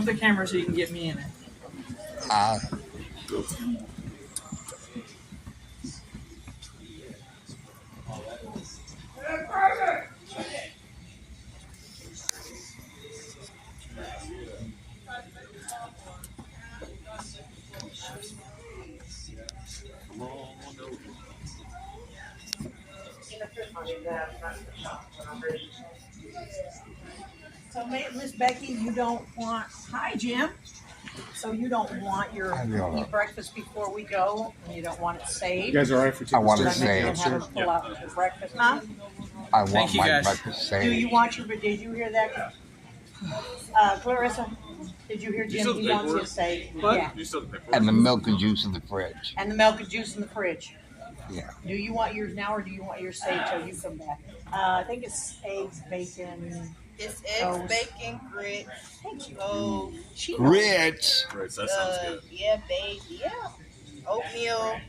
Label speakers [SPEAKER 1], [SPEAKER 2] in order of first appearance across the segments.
[SPEAKER 1] Flip the camera so you can get me in it.
[SPEAKER 2] So, Miss Becky, you don't want, hi, Jim. So you don't want your eat breakfast before we go, and you don't want it saved?
[SPEAKER 3] You guys are all right for tickets?
[SPEAKER 4] I want to
[SPEAKER 2] So maybe you
[SPEAKER 4] save.
[SPEAKER 2] can have them pull out the breakfast, huh?
[SPEAKER 4] I want
[SPEAKER 1] you,
[SPEAKER 4] my
[SPEAKER 1] guys.
[SPEAKER 4] breakfast
[SPEAKER 2] Do you
[SPEAKER 4] saved.
[SPEAKER 2] want your, did you hear that? Clarissa, did you hear Jim? He wants you to say,
[SPEAKER 1] What?
[SPEAKER 2] yeah.
[SPEAKER 4] And the milk and juice in the fridge.
[SPEAKER 2] And the milk and juice in the fridge.
[SPEAKER 4] Yeah.
[SPEAKER 2] Do you want yours now, or do you want yours saved till you come back? I think it's eggs, bacon.
[SPEAKER 5] It's eggs,
[SPEAKER 2] Toast.
[SPEAKER 5] bacon, grits,
[SPEAKER 2] Thank you.
[SPEAKER 5] toast.
[SPEAKER 4] Grits.
[SPEAKER 6] Grits, that sounds good.
[SPEAKER 5] Yeah, bacon. Yeah. Oatmeal.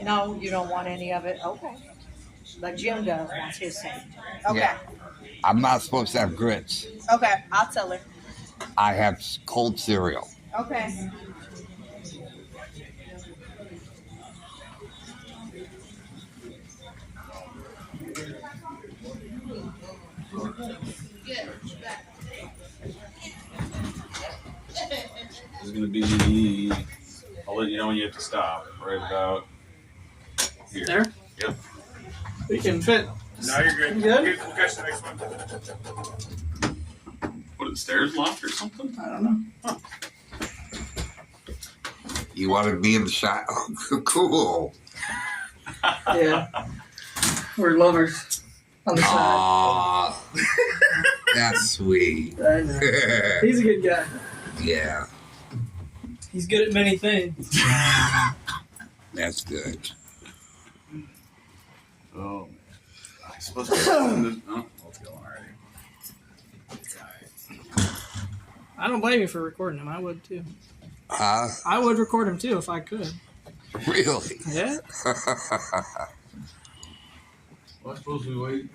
[SPEAKER 2] No, you don't want any of it. Okay. But Jim does wants his saved.
[SPEAKER 5] Okay.
[SPEAKER 4] Yeah. I'm not supposed to have grits.
[SPEAKER 5] Okay. I'll tell her.
[SPEAKER 4] I have cold cereal.
[SPEAKER 5] Okay.
[SPEAKER 6] This is going to be, I'll let you know when you have to stop. Right about here.
[SPEAKER 1] There?
[SPEAKER 6] Yep.
[SPEAKER 1] We can fit.
[SPEAKER 3] No, you're good.
[SPEAKER 1] You good?
[SPEAKER 3] We'll catch the next one.
[SPEAKER 6] What, are the stairs locked or something?
[SPEAKER 1] I don't know.
[SPEAKER 4] You want to be in the shot? Oh, cool.
[SPEAKER 1] Yeah. We're lovers on the side.
[SPEAKER 4] Aw. That's sweet.
[SPEAKER 1] I know. He's a good guy.
[SPEAKER 4] Yeah.
[SPEAKER 1] He's good at many things.
[SPEAKER 4] That's good.
[SPEAKER 6] Oh, I suppose to oh, it's going already.
[SPEAKER 1] I don't blame you for recording him. I would too.
[SPEAKER 4] Huh?
[SPEAKER 1] I would record him too if I could.
[SPEAKER 4] Really?
[SPEAKER 1] Yeah.
[SPEAKER 6] Well, I suppose we wait.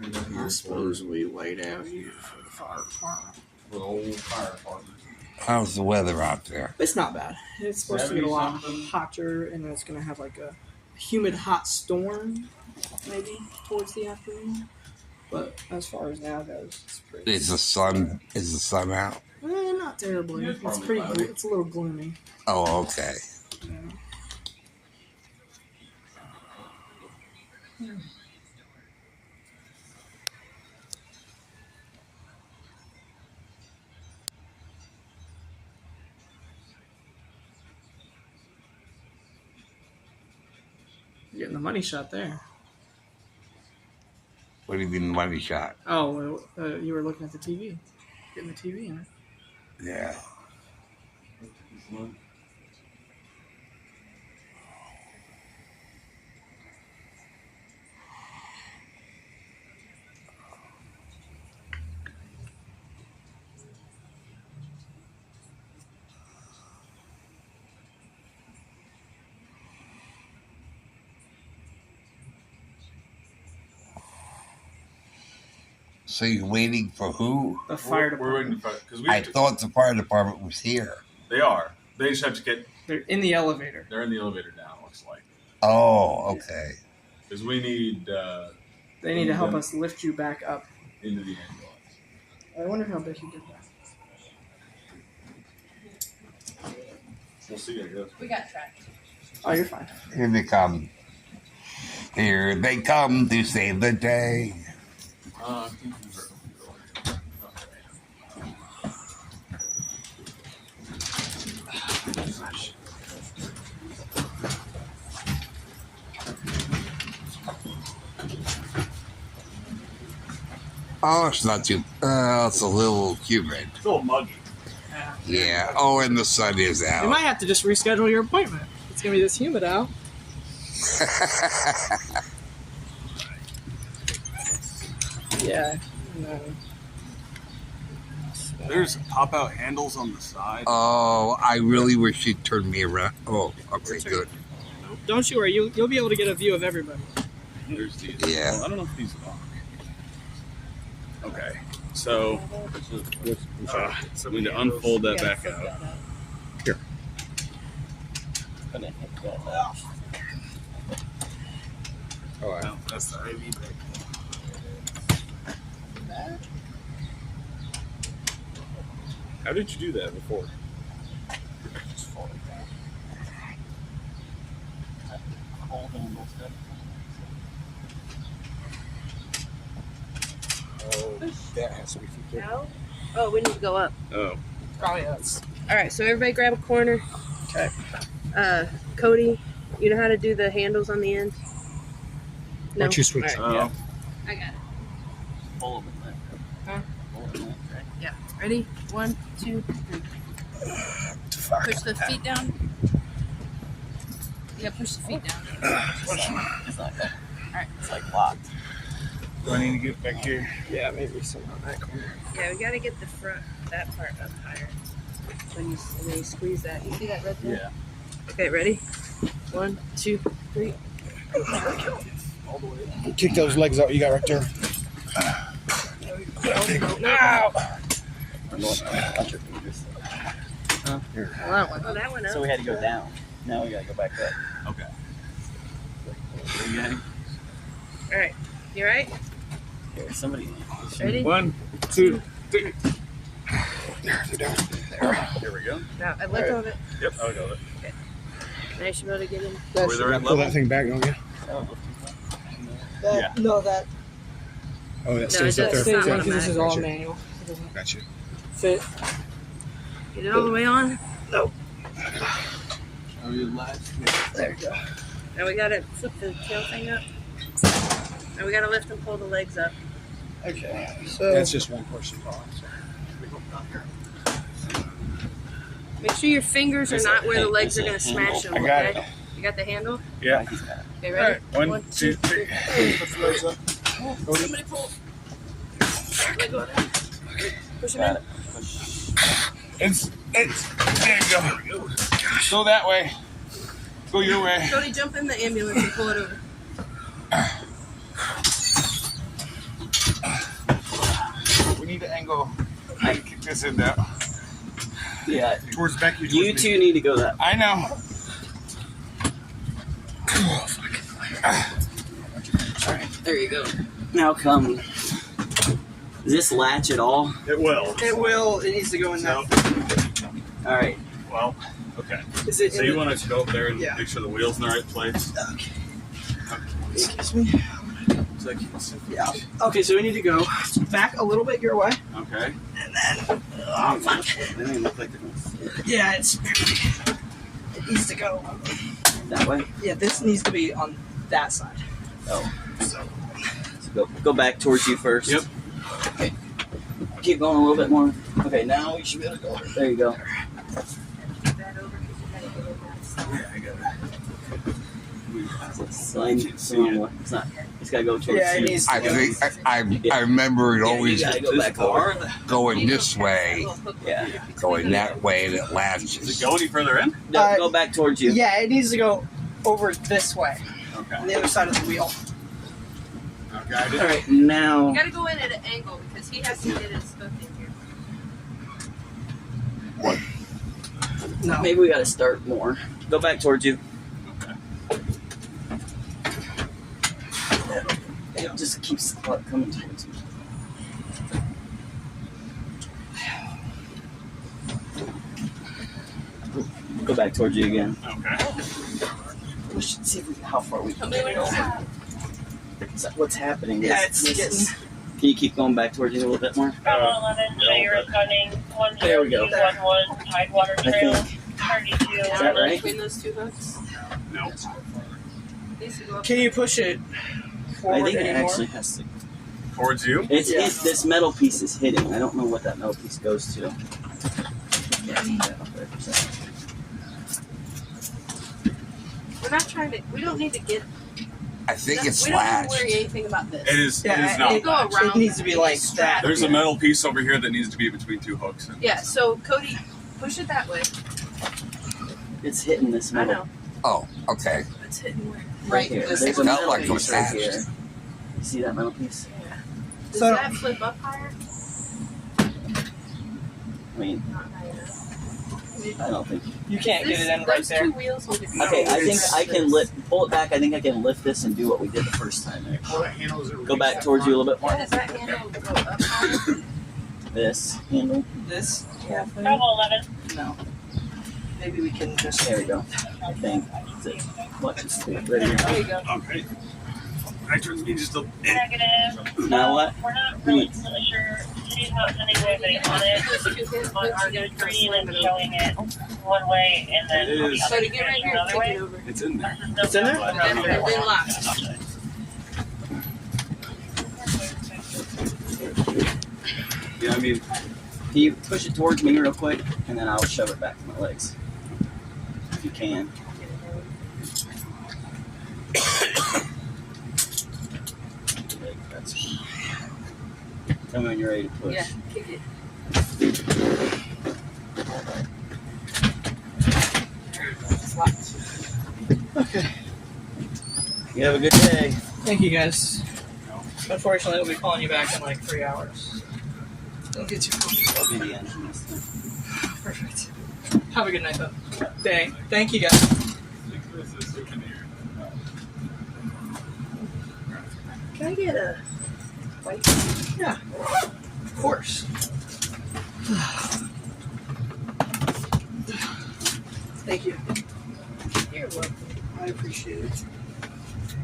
[SPEAKER 6] Right out here for
[SPEAKER 1] we wait out here for the fire department.
[SPEAKER 6] the old fire department.
[SPEAKER 4] How's the weather out there?
[SPEAKER 1] It's not bad. It's supposed to get a lot
[SPEAKER 6] 70-something.
[SPEAKER 1] hotter, and it's going to have like a humid, hot storm maybe towards the afternoon. But as far as now goes, it's pretty.
[SPEAKER 4] Is the sun out?
[SPEAKER 1] Not terribly.
[SPEAKER 6] Yeah,
[SPEAKER 1] It's
[SPEAKER 6] probably
[SPEAKER 1] pretty.
[SPEAKER 6] cloudy.
[SPEAKER 1] It's a little gloomy.
[SPEAKER 4] Oh, okay.
[SPEAKER 1] Yeah. You're getting the money shot there.
[SPEAKER 4] What do you mean money shot?
[SPEAKER 1] Oh, you were looking at the TV. Getting the TV in it.
[SPEAKER 4] Yeah. So you're waiting for who?
[SPEAKER 1] The fire
[SPEAKER 6] We're waiting
[SPEAKER 1] department.
[SPEAKER 6] because we
[SPEAKER 4] I
[SPEAKER 6] have to,
[SPEAKER 4] thought the fire department was here.
[SPEAKER 6] they are. They just have to get.
[SPEAKER 1] They're in the elevator.
[SPEAKER 6] They're in the elevator now. Looks like
[SPEAKER 4] Oh, okay.
[SPEAKER 6] because we need
[SPEAKER 1] They need to help us lift you back up.
[SPEAKER 6] into the ambulance.
[SPEAKER 1] I wonder how Becky did that.
[SPEAKER 6] We'll see. I guess.
[SPEAKER 5] We got tracked.
[SPEAKER 1] Oh, you're fine.
[SPEAKER 4] Here they come. Here they come to save the day.
[SPEAKER 6] I think these are-
[SPEAKER 4] Oh, it's not too. It's a little humid.
[SPEAKER 6] It's a little muggy.
[SPEAKER 4] Yeah. Oh, and the sun is
[SPEAKER 1] You
[SPEAKER 4] out.
[SPEAKER 1] might have to just reschedule your appointment. It's gonna be this humid out. Yeah. No.
[SPEAKER 3] There's pop-out handles on the side.
[SPEAKER 4] Oh, I really wish you'd turn me around. Oh, okay, good.
[SPEAKER 1] Don't you worry. You'll be able to get a view of everybody.
[SPEAKER 6] There's these.
[SPEAKER 4] Yeah.
[SPEAKER 6] Well, I don't know if these lock. Okay. So we need to unfold that back out.
[SPEAKER 4] Here. Oh,
[SPEAKER 3] No, that's the IV bag.
[SPEAKER 6] How did you do that before?
[SPEAKER 3] Just fold it down.
[SPEAKER 4] Oh, that has to be feet.
[SPEAKER 7] No? Oh, we need to go up.
[SPEAKER 6] Oh,
[SPEAKER 1] Probably us.
[SPEAKER 7] All right, so everybody grab a corner.
[SPEAKER 1] Okay.
[SPEAKER 7] Cody, you know how to do the handles on the ends? No.
[SPEAKER 4] Once you switch.
[SPEAKER 7] All right,
[SPEAKER 6] oh.
[SPEAKER 7] I got it.
[SPEAKER 2] Pull them in
[SPEAKER 7] Huh?
[SPEAKER 2] Pull them in, right?
[SPEAKER 7] Yeah. Ready? 1, 2, 3. Push the feet down. Yeah, push the feet down.
[SPEAKER 2] It's not good.
[SPEAKER 7] Alright.
[SPEAKER 2] It's like locked.
[SPEAKER 3] Do I need to get back here?
[SPEAKER 1] Yeah, maybe somewhere on that corner.
[SPEAKER 7] Yeah, we gotta get the front, that part up higher. And then you squeeze that. You see that red thing?
[SPEAKER 6] Yeah.
[SPEAKER 7] Okay, ready? 1, 2, 3.
[SPEAKER 3] All the way.
[SPEAKER 4] Kick those legs out you got right there.
[SPEAKER 7] Ow! Oh, that went up.
[SPEAKER 2] So we had to go down. Now we gotta go back up.
[SPEAKER 6] Okay. Are you getting?
[SPEAKER 7] Alright. You alright?
[SPEAKER 2] Here, somebody.
[SPEAKER 7] Ready?
[SPEAKER 6] 1, 2, 3.
[SPEAKER 4] There, they're down.
[SPEAKER 6] Here we go.
[SPEAKER 7] Now, I let go of it.
[SPEAKER 6] Yep, I got it.
[SPEAKER 7] Now you should be able to get in.
[SPEAKER 6] We're the right
[SPEAKER 4] Pull
[SPEAKER 6] level.
[SPEAKER 4] that thing back, don't you?
[SPEAKER 6] Yeah.
[SPEAKER 1] No, that
[SPEAKER 4] Oh, that
[SPEAKER 7] No,
[SPEAKER 4] stays
[SPEAKER 7] it
[SPEAKER 4] up
[SPEAKER 7] does
[SPEAKER 4] there.
[SPEAKER 7] not.
[SPEAKER 1] because this is all
[SPEAKER 4] Gotcha.
[SPEAKER 1] manual. It doesn't
[SPEAKER 4] Got you.
[SPEAKER 1] fit.
[SPEAKER 7] Get it all the way on.
[SPEAKER 3] Oh, you last.
[SPEAKER 1] There you go.
[SPEAKER 7] Now we gotta flip the tail thing up. Now we gotta lift and pull the legs up.
[SPEAKER 1] Okay. So
[SPEAKER 4] That's just one person.
[SPEAKER 7] Make sure your fingers are not where the legs are gonna smash them.
[SPEAKER 6] I got
[SPEAKER 7] Okay? You got the handle?
[SPEAKER 6] Yeah.
[SPEAKER 7] Okay, ready?
[SPEAKER 6] All right. 1, 2, 3.
[SPEAKER 7] Somebody pull. Let go of that. Push him in.
[SPEAKER 6] It's, there you go. Go that way. Go your way.
[SPEAKER 7] Cody, jump in the ambulance and pull it over.
[SPEAKER 6] We need to angle. I kick this in now.
[SPEAKER 2] Yeah.
[SPEAKER 3] Towards Becky.
[SPEAKER 2] You two need to go that.
[SPEAKER 6] I know.
[SPEAKER 2] Alright, there you go. Now come. Does this latch at all?
[SPEAKER 3] It will.
[SPEAKER 1] it will. It needs to go in that.
[SPEAKER 2] Alright.
[SPEAKER 3] Well, okay.
[SPEAKER 1] Is it?
[SPEAKER 6] So
[SPEAKER 1] in
[SPEAKER 6] you
[SPEAKER 1] the-
[SPEAKER 6] want to go up there and
[SPEAKER 1] Yeah.
[SPEAKER 6] make sure the wheel's in the right place?
[SPEAKER 1] Excuse me.
[SPEAKER 6] So I can sit.
[SPEAKER 1] Yeah. Okay, so we need to go back a little bit your way.
[SPEAKER 6] Okay.
[SPEAKER 1] Oh, fuck.
[SPEAKER 2] They don't look like they're going
[SPEAKER 1] Yeah, it needs to go.
[SPEAKER 2] that way.
[SPEAKER 1] Yeah, this needs to be on that side.
[SPEAKER 2] Oh.
[SPEAKER 1] So
[SPEAKER 2] So go back towards you first.
[SPEAKER 6] Yep.
[SPEAKER 2] Okay. Keep going a little bit more. Okay, now you should be able to go. There you go.
[SPEAKER 7] That over because you gotta get in that side.
[SPEAKER 6] Yeah, I got it.
[SPEAKER 2] Slide it's the wrong way. It's not. It's gotta go towards
[SPEAKER 1] yeah, it
[SPEAKER 2] you.
[SPEAKER 1] needs to
[SPEAKER 4] I
[SPEAKER 1] go.
[SPEAKER 4] think I remember it
[SPEAKER 2] Yeah,
[SPEAKER 4] always
[SPEAKER 2] you gotta go back far.
[SPEAKER 4] going this way,
[SPEAKER 2] Yeah.
[SPEAKER 4] going that way, and it
[SPEAKER 6] Does
[SPEAKER 4] latches.
[SPEAKER 6] it go any further in?
[SPEAKER 2] No, go back towards you.
[SPEAKER 1] Yeah, it needs to go over this way
[SPEAKER 6] Okay.
[SPEAKER 1] on the other side of the wheel.
[SPEAKER 6] Okay.
[SPEAKER 2] All right, now.
[SPEAKER 7] You gotta go in at an angle because he has to get his hook in here.
[SPEAKER 1] No.
[SPEAKER 2] Maybe we gotta start more. Go back towards you. It just keeps coming towards me. Go back towards you again.
[SPEAKER 6] Okay.
[SPEAKER 2] We should see how far we can
[SPEAKER 7] Tell me when
[SPEAKER 2] get.
[SPEAKER 7] to stop.
[SPEAKER 2] Is that what's happening?
[SPEAKER 1] Yeah,
[SPEAKER 2] This-
[SPEAKER 1] it's
[SPEAKER 2] this is-
[SPEAKER 1] getting.
[SPEAKER 2] Can you keep going back towards you a little bit more?
[SPEAKER 8] Bravo 11, so you're responding
[SPEAKER 2] There we go.
[SPEAKER 8] 10211 Tidewater
[SPEAKER 2] I
[SPEAKER 8] Trail,
[SPEAKER 2] think.
[SPEAKER 8] 32.
[SPEAKER 2] Is that right?
[SPEAKER 7] Between those two hooks.
[SPEAKER 6] No.
[SPEAKER 7] Needs to go up.
[SPEAKER 1] Can you push it
[SPEAKER 2] I
[SPEAKER 1] forward
[SPEAKER 2] think it
[SPEAKER 1] anymore?
[SPEAKER 2] actually has to.
[SPEAKER 6] Towards you?
[SPEAKER 2] It's this metal piece is hitting. I don't know what that metal piece goes to. Yeah, I need that up there for a second.
[SPEAKER 7] We're not trying to. We don't need to get.
[SPEAKER 4] I think it's
[SPEAKER 7] we don't need to
[SPEAKER 4] latched.
[SPEAKER 7] worry anything about this.
[SPEAKER 6] It is.
[SPEAKER 1] Yeah,
[SPEAKER 6] it is not.
[SPEAKER 7] Go around.
[SPEAKER 1] It needs to be like that.
[SPEAKER 6] There's a metal piece over here that needs to be between two hooks.
[SPEAKER 7] Yeah. So Cody, push it that way.
[SPEAKER 2] It's hitting this
[SPEAKER 7] I
[SPEAKER 2] metal.
[SPEAKER 7] know.
[SPEAKER 4] Oh, okay.
[SPEAKER 7] It's hitting where.
[SPEAKER 1] Right
[SPEAKER 2] here.
[SPEAKER 1] this
[SPEAKER 2] There's a
[SPEAKER 4] felt
[SPEAKER 2] metal
[SPEAKER 4] like it was
[SPEAKER 2] piece right
[SPEAKER 4] attached.
[SPEAKER 2] here. You see that metal piece?
[SPEAKER 7] Does
[SPEAKER 1] So-
[SPEAKER 7] that flip up higher?
[SPEAKER 9] I mean, I don't think.
[SPEAKER 1] You can't get it in right there.
[SPEAKER 7] Wheels need to be
[SPEAKER 9] Okay, I think I can pull it back. I think I can lift this and do what we did the first time. There.
[SPEAKER 3] Well, that handle is
[SPEAKER 9] Go back towards you a little bit more.
[SPEAKER 7] Does that handle go up higher?
[SPEAKER 9] This handle.
[SPEAKER 1] This? Yeah.
[SPEAKER 8] Bravo 11.
[SPEAKER 1] No. Maybe we can just.
[SPEAKER 9] There we go. I think. That's it. Watch this. Right here.
[SPEAKER 7] There you go.
[SPEAKER 3] Okay. I turn me just a
[SPEAKER 8] Negative.
[SPEAKER 9] Now what?
[SPEAKER 8] We're not really sure. City's not sending anybody on it. On our screen and showing it one way and then
[SPEAKER 3] It is.
[SPEAKER 8] the
[SPEAKER 7] So
[SPEAKER 8] other
[SPEAKER 7] to get right here,
[SPEAKER 8] another
[SPEAKER 7] take
[SPEAKER 8] way.
[SPEAKER 7] it over.
[SPEAKER 3] It's in there.
[SPEAKER 1] It's in there?
[SPEAKER 7] And then lock.
[SPEAKER 3] Yeah, I mean,
[SPEAKER 9] Can you push it towards me real quick, and then I'll shove it back to my legs. If you can. Tell me when you're ready to push.
[SPEAKER 7] Yeah, kick it.
[SPEAKER 1] Okay.
[SPEAKER 9] You have a good day.
[SPEAKER 1] Thank you guys. Unfortunately, we'll be calling you back in like 3 hours. Don't get too comfortable.
[SPEAKER 9] I'll be the engine this time.
[SPEAKER 1] Perfect. Have a good night, though. Day. Thank you guys.
[SPEAKER 7] Can I get a white?
[SPEAKER 1] Yeah. Of course. Thank you.
[SPEAKER 7] You're welcome.
[SPEAKER 1] I appreciate it.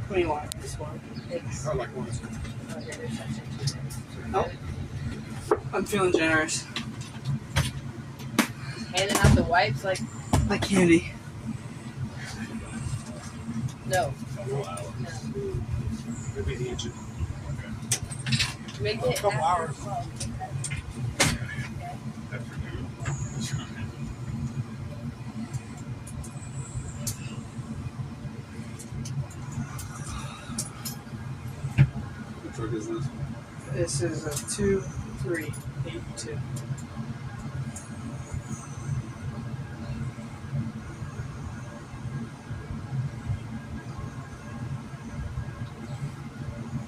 [SPEAKER 1] What do you want? This one?
[SPEAKER 3] I like one.
[SPEAKER 1] Oh. I'm feeling generous.
[SPEAKER 7] Handing out the wipes like
[SPEAKER 1] Like candy.
[SPEAKER 7] no.
[SPEAKER 3] Maybe the engine.
[SPEAKER 7] Make it
[SPEAKER 3] Couple
[SPEAKER 7] after.
[SPEAKER 3] hours. What truck is this?
[SPEAKER 1] This is a 2382.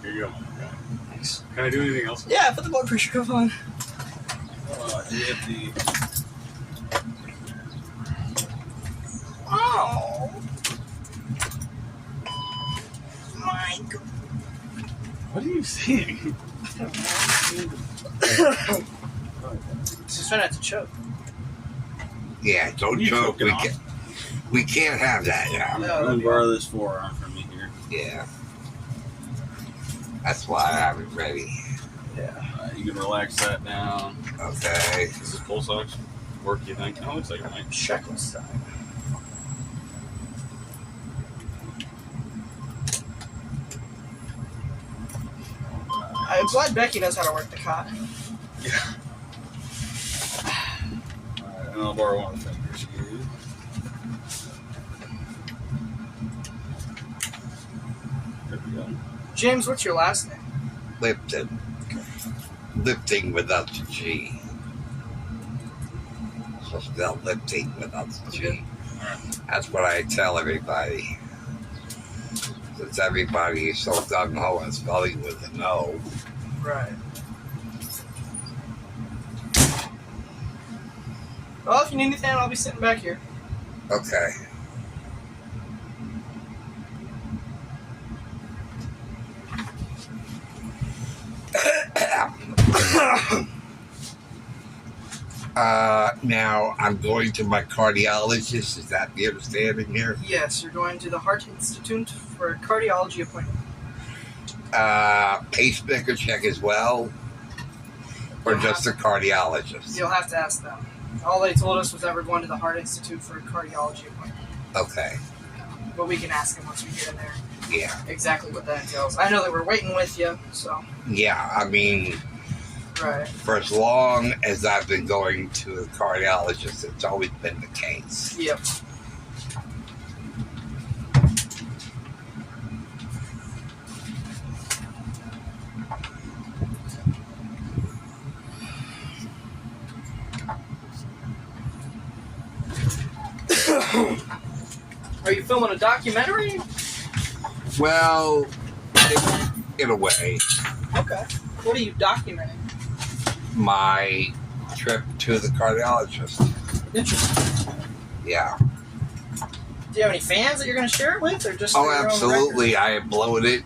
[SPEAKER 3] Here you go.
[SPEAKER 1] Thanks.
[SPEAKER 3] Can I do anything else?
[SPEAKER 1] Yeah, put the blood pressure cuff on.
[SPEAKER 3] Hit the.
[SPEAKER 1] Oh. My God.
[SPEAKER 3] What are you saying?
[SPEAKER 1] Just try not to choke.
[SPEAKER 4] Yeah, don't
[SPEAKER 3] You
[SPEAKER 4] choke.
[SPEAKER 3] choking off?
[SPEAKER 4] We can't have that now.
[SPEAKER 1] No,
[SPEAKER 9] I'm
[SPEAKER 1] that'd
[SPEAKER 9] gonna
[SPEAKER 1] be
[SPEAKER 9] borrow this forearm from you here.
[SPEAKER 4] Yeah. That's why I have it ready.
[SPEAKER 3] You can relax that down.
[SPEAKER 4] Okay.
[SPEAKER 3] Does this pulse ox work, you think? Oh, it looks like it might.
[SPEAKER 1] check this time. I'm glad Becky knows how to work the cot.
[SPEAKER 3] Alright, and I'll borrow one of the fingers here. There we go.
[SPEAKER 1] James, what's your last name?
[SPEAKER 4] Lipton. Lifting without the G. So spell lifting without the G. That's what I tell everybody. Since everybody is so gung-ho on spelling with an O.
[SPEAKER 1] Right. Well, if you need anything, I'll be sitting back here.
[SPEAKER 4] Okay. Now I'm going to my cardiologist. Is that the understanding here?
[SPEAKER 1] Yes, you're going to the Heart Institute for a cardiology appointment.
[SPEAKER 4] Pacemaker check as well? Or just a cardiologist?
[SPEAKER 1] You'll have to ask them. All they told us was that we're going to the Heart Institute for a cardiology appointment.
[SPEAKER 4] Okay.
[SPEAKER 1] But we can ask them once we get in there
[SPEAKER 4] Yeah.
[SPEAKER 1] exactly what that entails. I know that we're waiting with you, so.
[SPEAKER 4] Yeah, I mean,
[SPEAKER 1] Right.
[SPEAKER 4] for as long as I've been going to a cardiologist, it's always been the case.
[SPEAKER 1] Yep. Are you filming a documentary?
[SPEAKER 4] Well, in a way,
[SPEAKER 1] Okay. What are you documenting?
[SPEAKER 4] my trip to the cardiologist.
[SPEAKER 1] Interesting.
[SPEAKER 4] Yeah.
[SPEAKER 1] Do you have any fans that you're going to share it with, or just?
[SPEAKER 4] Oh,
[SPEAKER 1] your own
[SPEAKER 4] absolutely. I have blown it.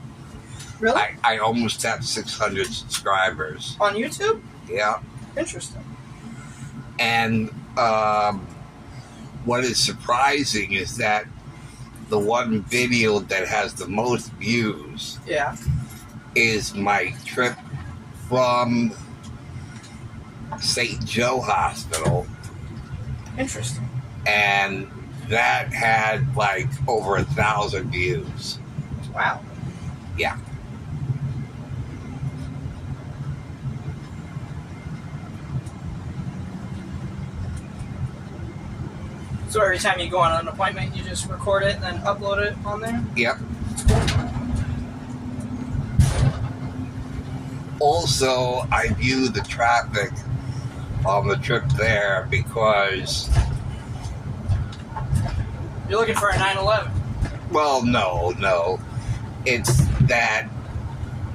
[SPEAKER 1] Really?
[SPEAKER 4] I almost have 600 subscribers.
[SPEAKER 1] On YouTube?
[SPEAKER 4] Yeah.
[SPEAKER 1] Interesting.
[SPEAKER 4] And what is surprising is that the one video that has the most views
[SPEAKER 1] Yeah.
[SPEAKER 4] is my trip from St. Joe Hospital.
[SPEAKER 1] Interesting.
[SPEAKER 4] And that had like over 1,000 views.
[SPEAKER 1] Wow.
[SPEAKER 4] Yeah.
[SPEAKER 1] So every time you go on an appointment, you just record it and then upload it on there?
[SPEAKER 4] Yep. Also, I view the traffic on the trip there because,
[SPEAKER 1] You're looking for a 911.
[SPEAKER 4] well, no. It's that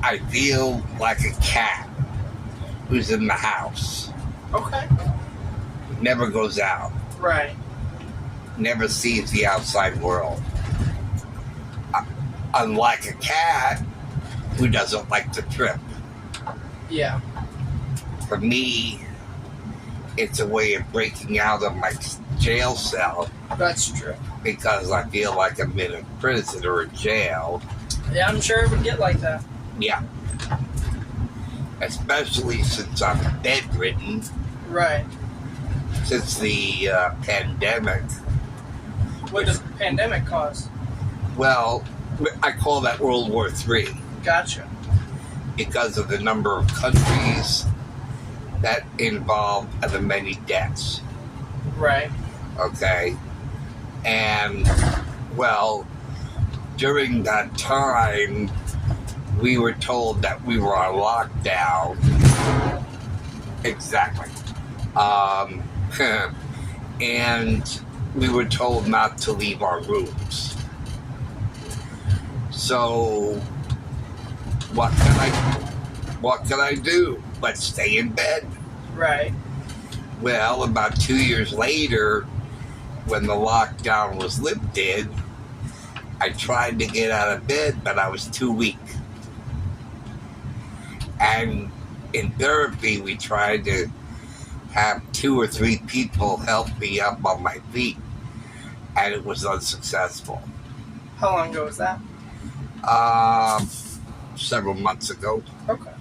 [SPEAKER 4] I feel like a cat who's in the house,
[SPEAKER 1] Okay.
[SPEAKER 4] never goes out,
[SPEAKER 1] Right.
[SPEAKER 4] never sees the outside world. Unlike a cat who doesn't like to trip.
[SPEAKER 1] Yeah.
[SPEAKER 4] For me, it's a way of breaking out of my jail cell
[SPEAKER 1] That's true.
[SPEAKER 4] because I feel like I'm in a prison or a jail.
[SPEAKER 1] Yeah, I'm sure it would get like that.
[SPEAKER 4] Yeah. Especially since I'm bedridden
[SPEAKER 1] Right.
[SPEAKER 4] since the pandemic.
[SPEAKER 1] What does the pandemic cause?
[SPEAKER 4] Well, I call that World War III
[SPEAKER 1] Gotcha.
[SPEAKER 4] because of the number of countries that involved and the many deaths.
[SPEAKER 1] Right.
[SPEAKER 4] Okay? And, well, during that time, we were told that we were on lockdown. Exactly. And we were told not to leave our rooms. So, what can I do but stay in bed?
[SPEAKER 1] Right.
[SPEAKER 4] Well, about 2 years later, when the lockdown was lifted, I tried to get out of bed, but I was too weak. And in therapy, we tried to have 2 or 3 people help me up on my feet, and it was unsuccessful.
[SPEAKER 1] How long ago was that?
[SPEAKER 4] Several months ago.
[SPEAKER 1] Okay.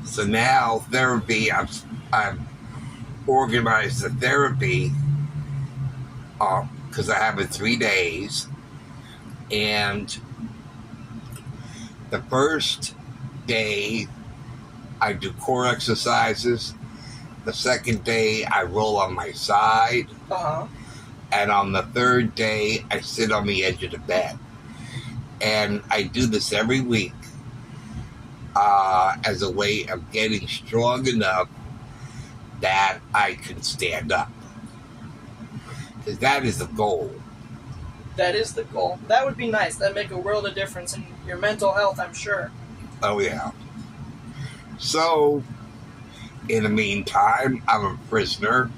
[SPEAKER 4] So now therapy, I've organized the therapy because I have it 3 days, and the first day I do core exercises. The second day I roll on my side,
[SPEAKER 1] Uh-huh.
[SPEAKER 4] and on the third day I sit on the edge of the bed. And I do this every week as a way of getting strong enough that I can stand up. Because that is the goal.
[SPEAKER 1] That is the goal. That would be nice. That'd make a world of difference in your mental health, I'm sure.
[SPEAKER 4] Oh, yeah. So, in the meantime, I'm a prisoner.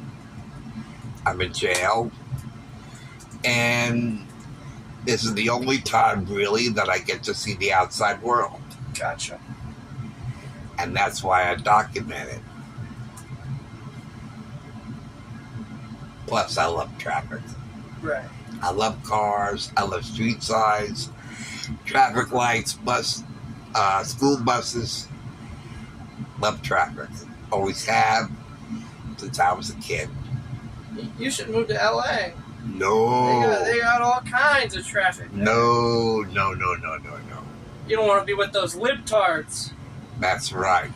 [SPEAKER 4] I'm in jail. And this is the only time, really, that I get to see the outside world.
[SPEAKER 1] Gotcha.
[SPEAKER 4] And that's why I document it. Plus, I love traffic.
[SPEAKER 1] Right.
[SPEAKER 4] I love cars. I love street signs, traffic lights, school buses. Love traffic. Always have since I was a kid.
[SPEAKER 1] You should move to LA.
[SPEAKER 4] No.
[SPEAKER 1] They got all kinds of traffic there.
[SPEAKER 4] No.
[SPEAKER 1] You don't want to be with those libtards.
[SPEAKER 4] That's right.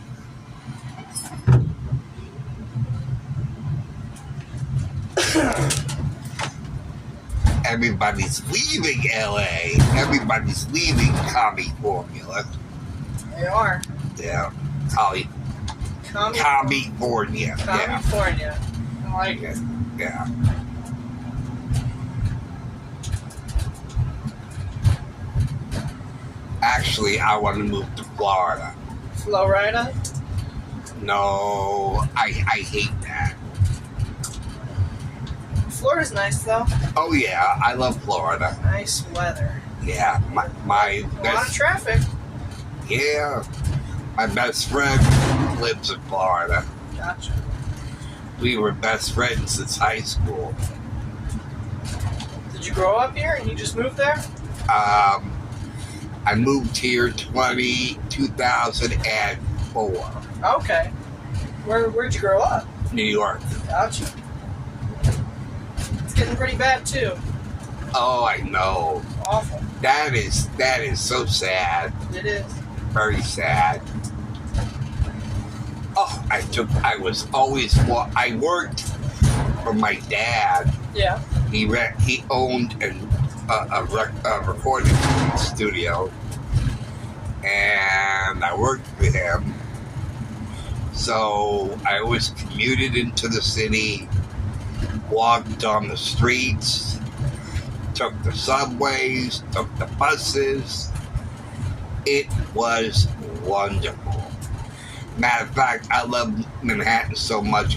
[SPEAKER 4] Everybody's leaving LA. Everybody's leaving Commie Formula.
[SPEAKER 1] They are.
[SPEAKER 4] Yeah. California. Yeah.
[SPEAKER 1] California. I like it.
[SPEAKER 4] Yeah. Actually, I want to move to Florida.
[SPEAKER 1] Florida?
[SPEAKER 4] No, I hate that.
[SPEAKER 1] Florida's nice though.
[SPEAKER 4] Oh yeah, I love Florida.
[SPEAKER 1] Nice weather.
[SPEAKER 4] Yeah, my
[SPEAKER 1] A lot of
[SPEAKER 4] best.
[SPEAKER 1] traffic.
[SPEAKER 4] Yeah, my best friend lives in Florida.
[SPEAKER 1] Gotcha.
[SPEAKER 4] We were best friends since high school.
[SPEAKER 1] Did you grow up here and you just moved there?
[SPEAKER 4] I moved here 2004,
[SPEAKER 1] Okay. Where'd you grow up?
[SPEAKER 4] New York.
[SPEAKER 1] Gotcha. It's getting pretty bad too.
[SPEAKER 4] Oh, I know.
[SPEAKER 1] Awful.
[SPEAKER 4] That is so sad.
[SPEAKER 1] It is.
[SPEAKER 4] Very sad. Oh, I worked for my dad.
[SPEAKER 1] Yeah.
[SPEAKER 4] He owned a recording studio, and I worked for him. So I always commuted into the city, walked on the streets, took the subways, took the buses. It was wonderful. Matter of fact, I love Manhattan so much,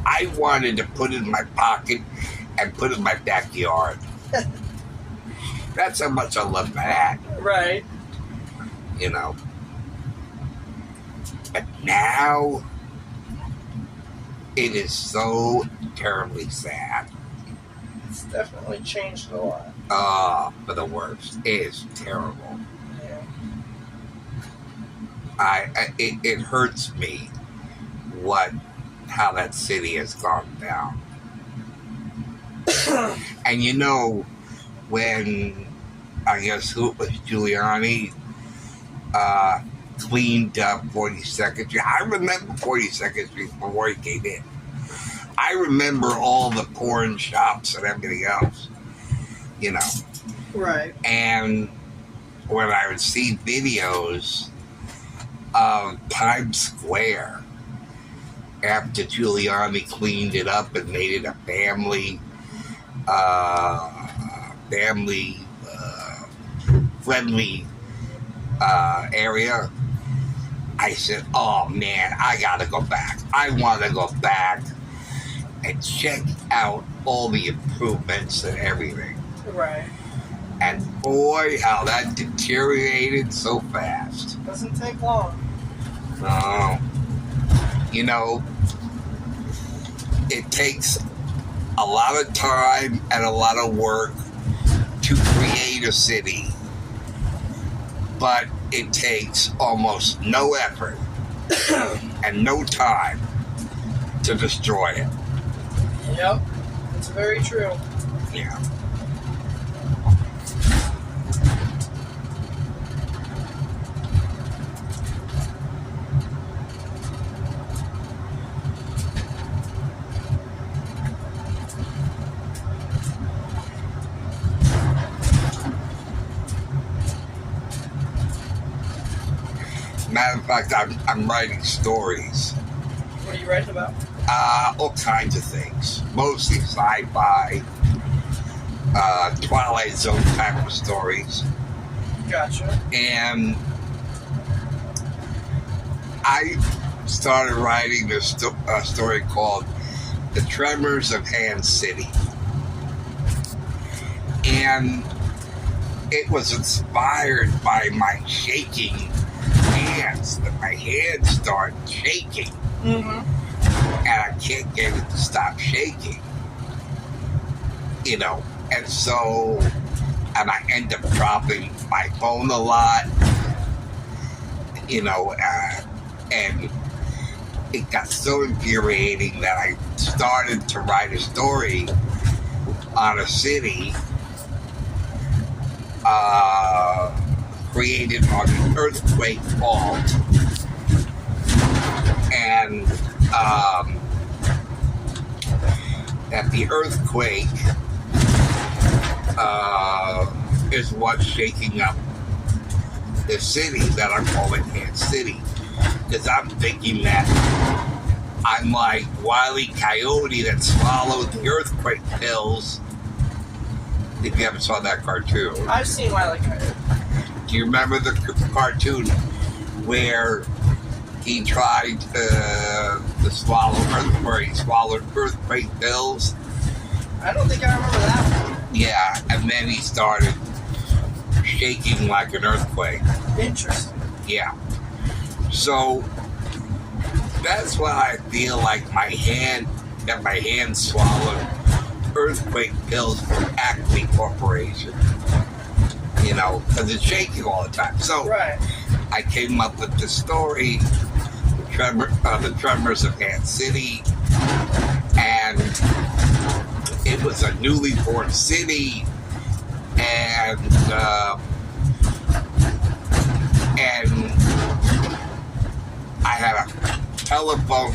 [SPEAKER 4] I wanted to put it in my pocket and put it in my backyard. That's how much I love Manhattan,
[SPEAKER 1] Right.
[SPEAKER 4] you know. But now, it is so terribly sad.
[SPEAKER 1] It's definitely changed a lot.
[SPEAKER 4] For the worst. It is terrible.
[SPEAKER 1] Yeah.
[SPEAKER 4] It hurts me how that city has gone down. And you know, when I guess who it was, Giuliani, cleaned up 42nd Street. I remember 42nd Street before he came in. I remember all the porn shops and everything else, you know.
[SPEAKER 1] Right.
[SPEAKER 4] And when I would see videos of Times Square after Giuliani cleaned it up and made it a family friendly area, I said, oh man, I gotta go back. I want to go back and check out all the improvements and everything.
[SPEAKER 1] Right.
[SPEAKER 4] And boy, how that deteriorated so fast.
[SPEAKER 1] Doesn't take long.
[SPEAKER 4] You know, it takes a lot of time and a lot of work to create a city, but it takes almost no effort and no time to destroy it.
[SPEAKER 1] Yep. It's very true.
[SPEAKER 4] Yeah. Matter of fact, I'm writing stories.
[SPEAKER 1] What are you writing about?
[SPEAKER 4] All kinds of things. Mostly sci-fi, Twilight Zone type of stories.
[SPEAKER 1] Gotcha.
[SPEAKER 4] And I started writing a story called The Tremors of Hand City. And it was inspired by my shaking hands, that my hands start shaking.
[SPEAKER 1] Mm-hmm.
[SPEAKER 4] And I can't get it to stop shaking. You know, and so, and I end up dropping my phone a lot. You know, and it got so infuriating that I started to write a story on a city created on an earthquake fault. And that the earthquake is what's shaking up the city that I'm calling Hand City. Because I'm thinking that I'm like Wile E. Coyote that swallowed the earthquake pills. If you ever saw that cartoon.
[SPEAKER 1] I've seen Wile E. Coyote.
[SPEAKER 4] Do you remember the cartoon where he tried to swallow he swallowed earthquake pills.
[SPEAKER 1] I don't think I remember that one.
[SPEAKER 4] Yeah, and then he started shaking like an earthquake.
[SPEAKER 1] Interesting.
[SPEAKER 4] Yeah. So that's why I feel like my hand swallowed earthquake pills from Acme Corporation. You know, because it's shaking all the time. So
[SPEAKER 1] Right.
[SPEAKER 4] I came up with the story, the tremors of Ant City, and it was a newly formed city, and I had a telephone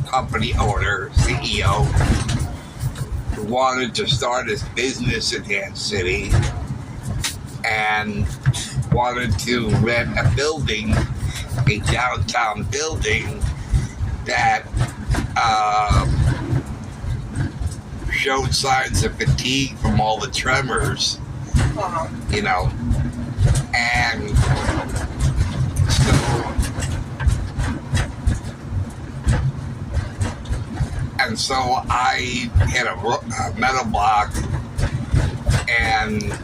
[SPEAKER 4] company owner, CEO, who wanted to start his business in Ant City and wanted to rent a building, a downtown building that showed signs of fatigue from all the tremors, you know, and so I hit a metal block, and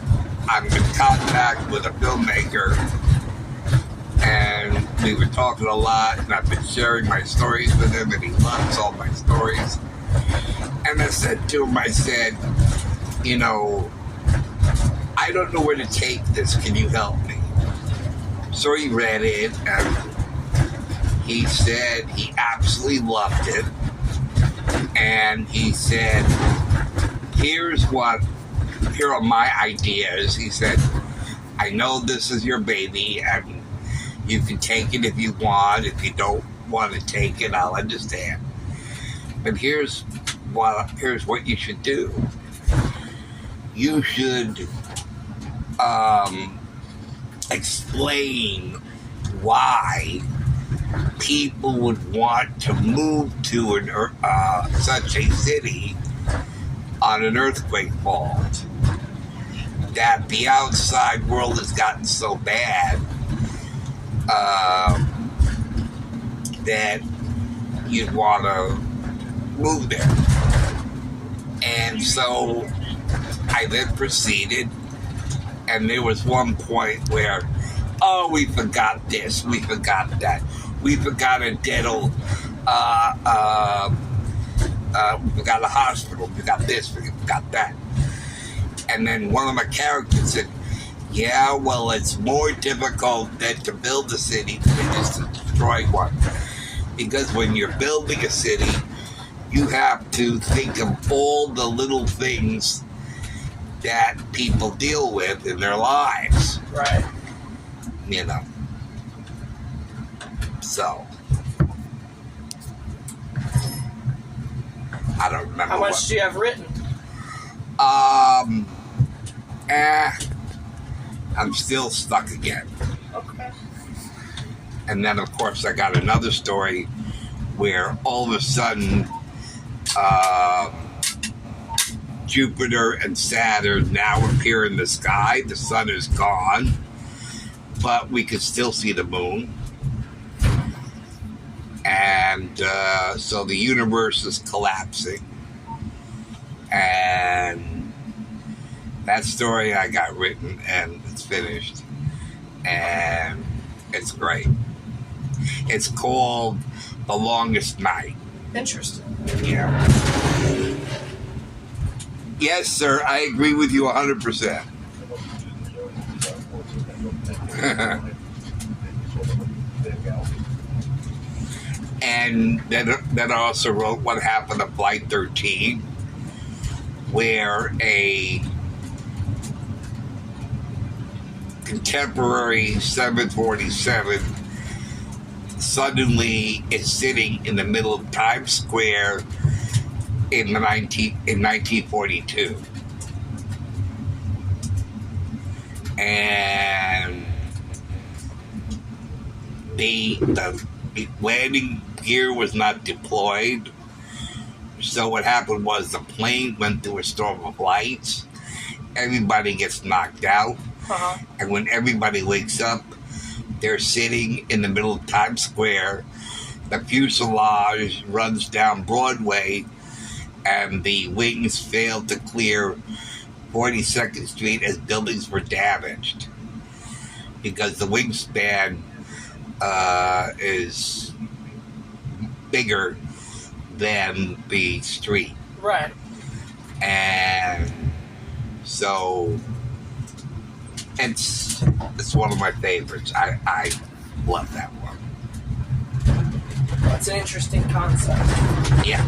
[SPEAKER 4] I'm in contact with a filmmaker, and we were talking a lot, and I've been sharing my stories with him, and he loves all my stories. And I said to him, I said, you know, I don't know where to take this. Can you help me? So he read it, and he said he absolutely loved it. And he said, here are my ideas. He said, I know this is your baby, and you can take it if you want. If you don't want to take it, I'll understand. But here's what you should do. You should explain why people would want to move to such a city on an earthquake fault. That the outside world has gotten so bad that you'd want to move there. And so I then proceeded, and there was one point where, oh, we forgot this, we forgot that, we forgot a dental, we forgot a hospital, we forgot this, we forgot that. And then one of my characters said, yeah, well, it's more difficult than to build a city than just to destroy one. Because when you're building a city, you have to think of all the little things that people deal with in their lives.
[SPEAKER 1] Right.
[SPEAKER 4] You know. So. I don't remember.
[SPEAKER 1] How much do you have written?
[SPEAKER 4] I'm still stuck again.
[SPEAKER 1] Okay.
[SPEAKER 4] And then, of course, I got another story where all of a sudden Jupiter and Saturn now appear in the sky. The sun is gone, but we can still see the moon. And so the universe is collapsing. And that story I got written, and it's finished. And it's great. It's called The Longest Night.
[SPEAKER 1] Interesting.
[SPEAKER 4] Yeah. Yes, sir, I agree with you 100%. And then I also wrote What Happened to Flight 13, where a contemporary 747 suddenly is sitting in the middle of Times Square in 1942. And the landing gear was not deployed. So what happened was the plane went through a storm of lights. Everybody gets knocked out. And when everybody wakes up, They're sitting in the middle of Times Square. The fuselage runs down Broadway, and the wings failed to clear 42nd Street as buildings were damaged because the wingspan is bigger than the street.
[SPEAKER 1] Right.
[SPEAKER 4] And so it's one of my favorites. I love that one.
[SPEAKER 1] That's an interesting concept.
[SPEAKER 4] Yeah.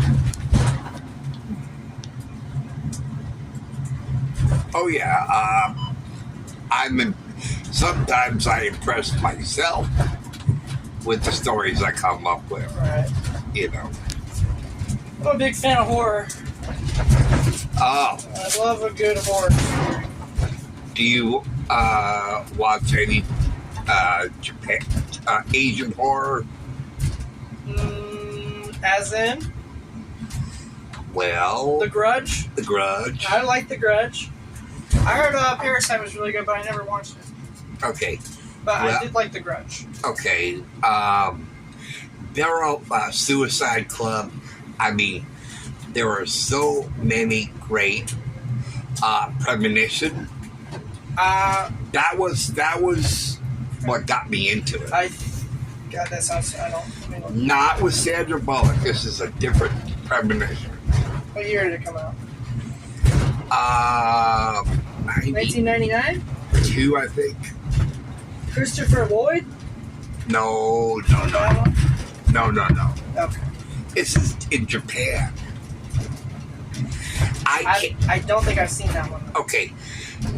[SPEAKER 4] Oh yeah. Sometimes I impress myself with the stories I come up with.
[SPEAKER 1] Right.
[SPEAKER 4] You know.
[SPEAKER 1] I'm a big fan of horror.
[SPEAKER 4] Oh.
[SPEAKER 1] I love a good horror story.
[SPEAKER 4] Do you watch any Japan Asian horror?
[SPEAKER 1] As in?
[SPEAKER 4] Well,
[SPEAKER 1] The Grudge?
[SPEAKER 4] The Grudge.
[SPEAKER 1] I like The Grudge. I heard Parasite was really good, but I never watched it.
[SPEAKER 4] Okay.
[SPEAKER 1] But
[SPEAKER 4] Well,
[SPEAKER 1] I did like The Grudge.
[SPEAKER 4] Okay. There are Suicide Club. I mean, there are so many great Premonition. That was what got me into it.
[SPEAKER 1] God, that sounds. I don't.
[SPEAKER 4] Not with Sandra Bullock. This is a different Premonition.
[SPEAKER 1] What year did it come out?
[SPEAKER 4] 1999,
[SPEAKER 1] 1999.
[SPEAKER 4] I think.
[SPEAKER 1] Christopher Lloyd.
[SPEAKER 4] No.
[SPEAKER 1] Okay.
[SPEAKER 4] This is in Japan.
[SPEAKER 1] I don't think I've seen that one.
[SPEAKER 4] Okay.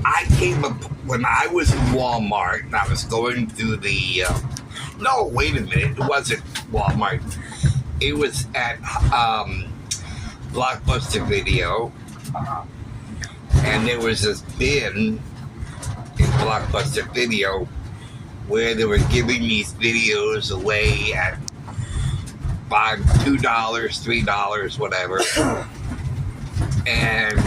[SPEAKER 4] I came up when I was in Walmart and I was going through the. No, wait a minute. It wasn't Walmart. It was at Blockbuster Video. And there was this bin in Blockbuster Video where they were giving these videos away at $2, $3, whatever. And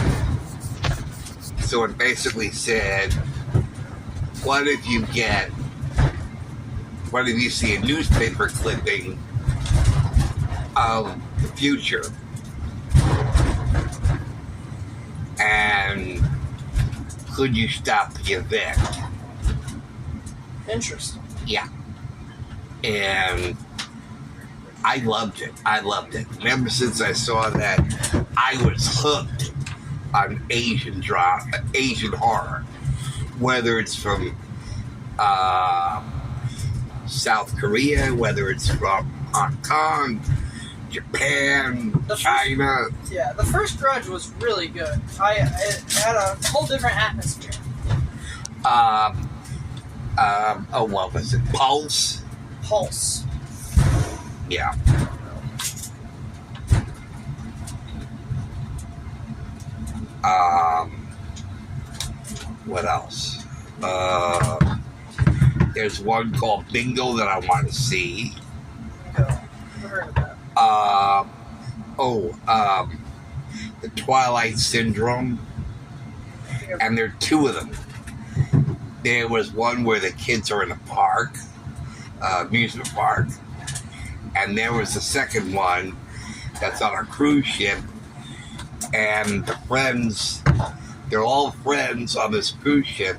[SPEAKER 4] so it basically said, what if you see a newspaper clipping of the future? And could you stop the event?
[SPEAKER 1] Interesting.
[SPEAKER 4] Yeah. And I loved it. And ever since I saw that, I was hooked on Asian horror. Whether it's from South Korea, whether it's from Hong Kong, Japan, China.
[SPEAKER 1] Yeah, the first Grudge was really good. It had a whole different atmosphere.
[SPEAKER 4] What was it? Pulse?
[SPEAKER 1] Pulse.
[SPEAKER 4] Yeah. What else? There's one called Bingo that I want to see.
[SPEAKER 1] Never heard of that.
[SPEAKER 4] The Twilight Syndrome. And there are two of them. There was one where the kids are in a park, amusement park. And there was the second one that's on a cruise ship. And the friends, they're all friends on this cruise ship.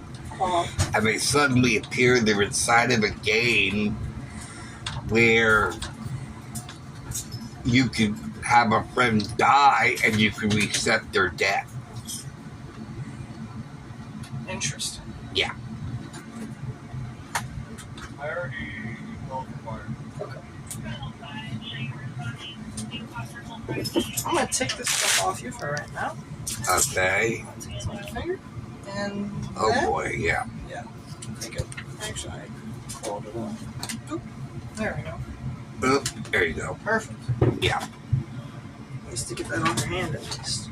[SPEAKER 4] And they suddenly appear, they're inside of a game where you can have a friend die and you can reset their death.
[SPEAKER 1] Interesting.
[SPEAKER 4] Yeah.
[SPEAKER 3] I already called the fire.
[SPEAKER 1] I'm gonna take this stuff off you for right now.
[SPEAKER 4] Okay.
[SPEAKER 1] Take my finger and.
[SPEAKER 4] Oh
[SPEAKER 1] that.
[SPEAKER 4] boy, yeah.
[SPEAKER 1] Yeah. Take it. Actually, I called it off. Oop. There we go.
[SPEAKER 4] Oh, there you go.
[SPEAKER 1] Perfect.
[SPEAKER 4] Yeah.
[SPEAKER 1] At least to get that on your hand at least.